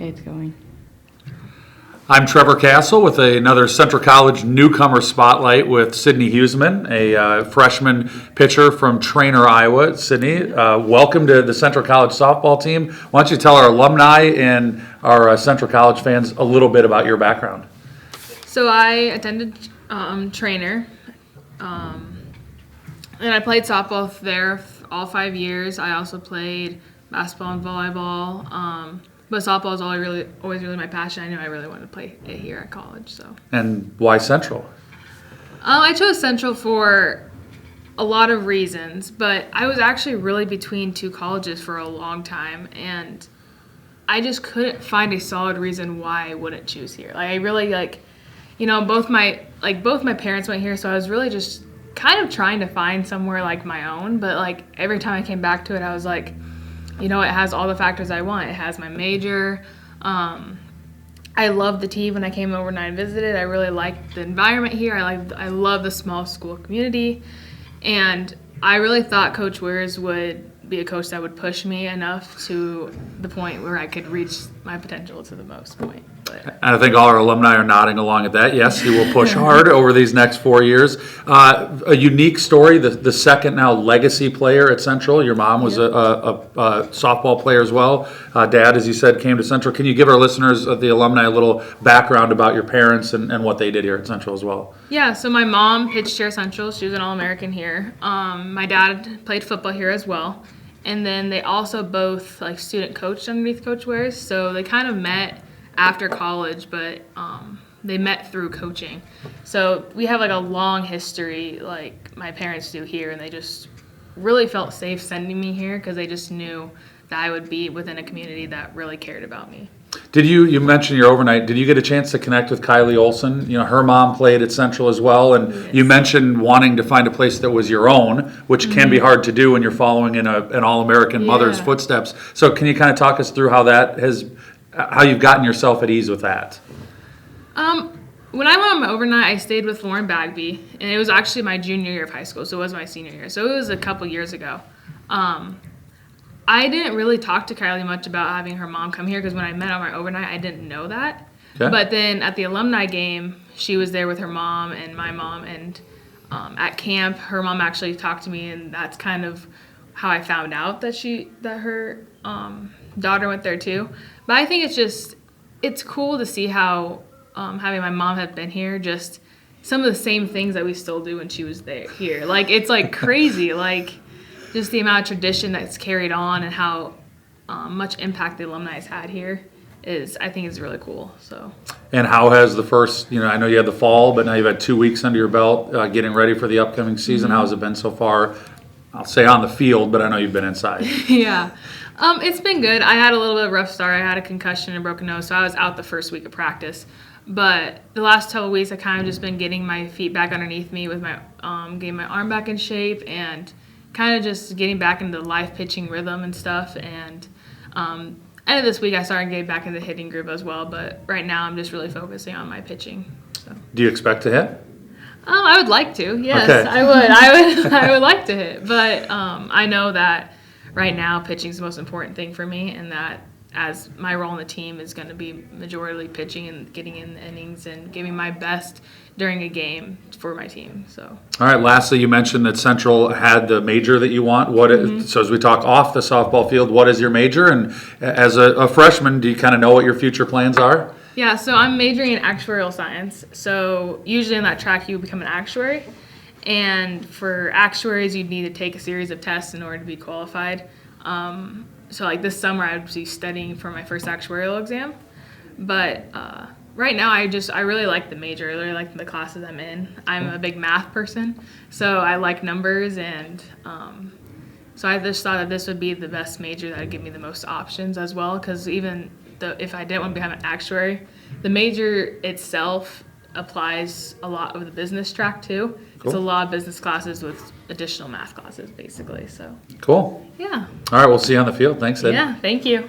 Okay, it's going. I'm Trevor Castle with another Central College newcomer spotlight with Sydni Huisman, a freshman pitcher from Trainer, Iowa. Sydni, welcome to the Central College softball team. Why don't you tell our alumni and our Central College fans a little bit about your background? So I attended Trainer, and I played softball there all 5 years. I also played basketball and volleyball. But softball is always really my passion. I knew I really wanted to play it here at college. So. And why Central? I chose Central for a lot of reasons, but I was actually really between two colleges for a long time, and I just couldn't find a solid reason why I wouldn't choose here. Like I really both my parents went here, so I was really just kind of trying to find somewhere like my own. But like every time I came back to it, I was like, it has all the factors I want. It has my major. I loved the team when I came overnight and visited. I really liked the environment here. I love the small school community. And I really thought Coach Weirs would be a coach that would push me enough to the point where I could reach my potential to the most point. And I think all our alumni are nodding along at that. Yes, he will push hard over these next 4 years. A unique story, the second now legacy player at Central. Your mom was a softball player as well. Dad, as you said, came to Central. Can you give our listeners, the alumni, a little background about your parents and what they did here at Central as well? Yeah, so my mom pitched here at Central. She was an All-American here. My dad played football here as well. And then they also both student coached underneath Coach Weirs. So they kind of met after college, but they met through coaching. So we have a long history like my parents do here, and they just really felt safe sending me here because they just knew that I would be within a community that really cared about me. Did you mentioned your overnight, did you get a chance to connect with Kylie Olson? Her mom played at Central as well, and yes. You mentioned wanting to find a place that was your own, which can be hard to do when you're following in an All-American mother's footsteps. So can you kind of talk us through how you've gotten yourself at ease with that? When I went on my overnight, I stayed with Lauren Bagby, and it was actually my junior year of high school, so it was my senior year. So it was a couple years ago. I didn't really talk to Kylie much about having her mom come here because when I met on my overnight, I didn't know that. Okay. But then at the alumni game, she was there with her mom and my mom, and at camp, her mom actually talked to me, and that's kind of how I found out that her daughter went there too. But I think it's cool to see how having my mom have been here, just some of the same things that we still do when she was here. It's crazy, just the amount of tradition that's carried on and how much impact the alumni has had here I think is really cool. So. And how has the first, I know you had the fall, but now you've had 2 weeks under your belt getting ready for the upcoming season. Mm-hmm. How has it been so far? I'll say on the field, but I know you've been inside. Yeah. It's been good. I had a little bit of a rough start. I had a concussion and a broken nose, so I was out the first week of practice. But the last couple of weeks, I kind of just been getting my feet back underneath me with my getting my arm back in shape and kind of just getting back into the live pitching rhythm and stuff. And end of this week, I started getting back into the hitting groove as well. But right now, I'm just really focusing on my pitching. So. Do you expect to hit? I would like to. Yes, okay. I would. I would like to hit, but I know that right now pitching is the most important thing for me, and that as my role in the team is going to be majority pitching and getting in the innings and giving my best during a game for my team. So. All right. Lastly, you mentioned that Central had the major that you want. So as we talk off the softball field, what is your major? And as a freshman, do you kind of know what your future plans are? Yeah, so I'm majoring in actuarial science. So usually in that track, you become an actuary. And for actuaries, you'd need to take a series of tests in order to be qualified. So this summer, I would be studying for my first actuarial exam. But right now, I really like the major. I really like the classes I'm in. I'm a big math person, so I like numbers. And so I just thought that this would be the best major that would give me the most options as well, because even if I didn't want to become an actuary, the major itself applies a lot of the business track too. Cool. It's a lot of business classes with additional math classes, basically. So. Cool. Yeah. All right, we'll see you on the field. Thanks, Ed. Yeah, thank you.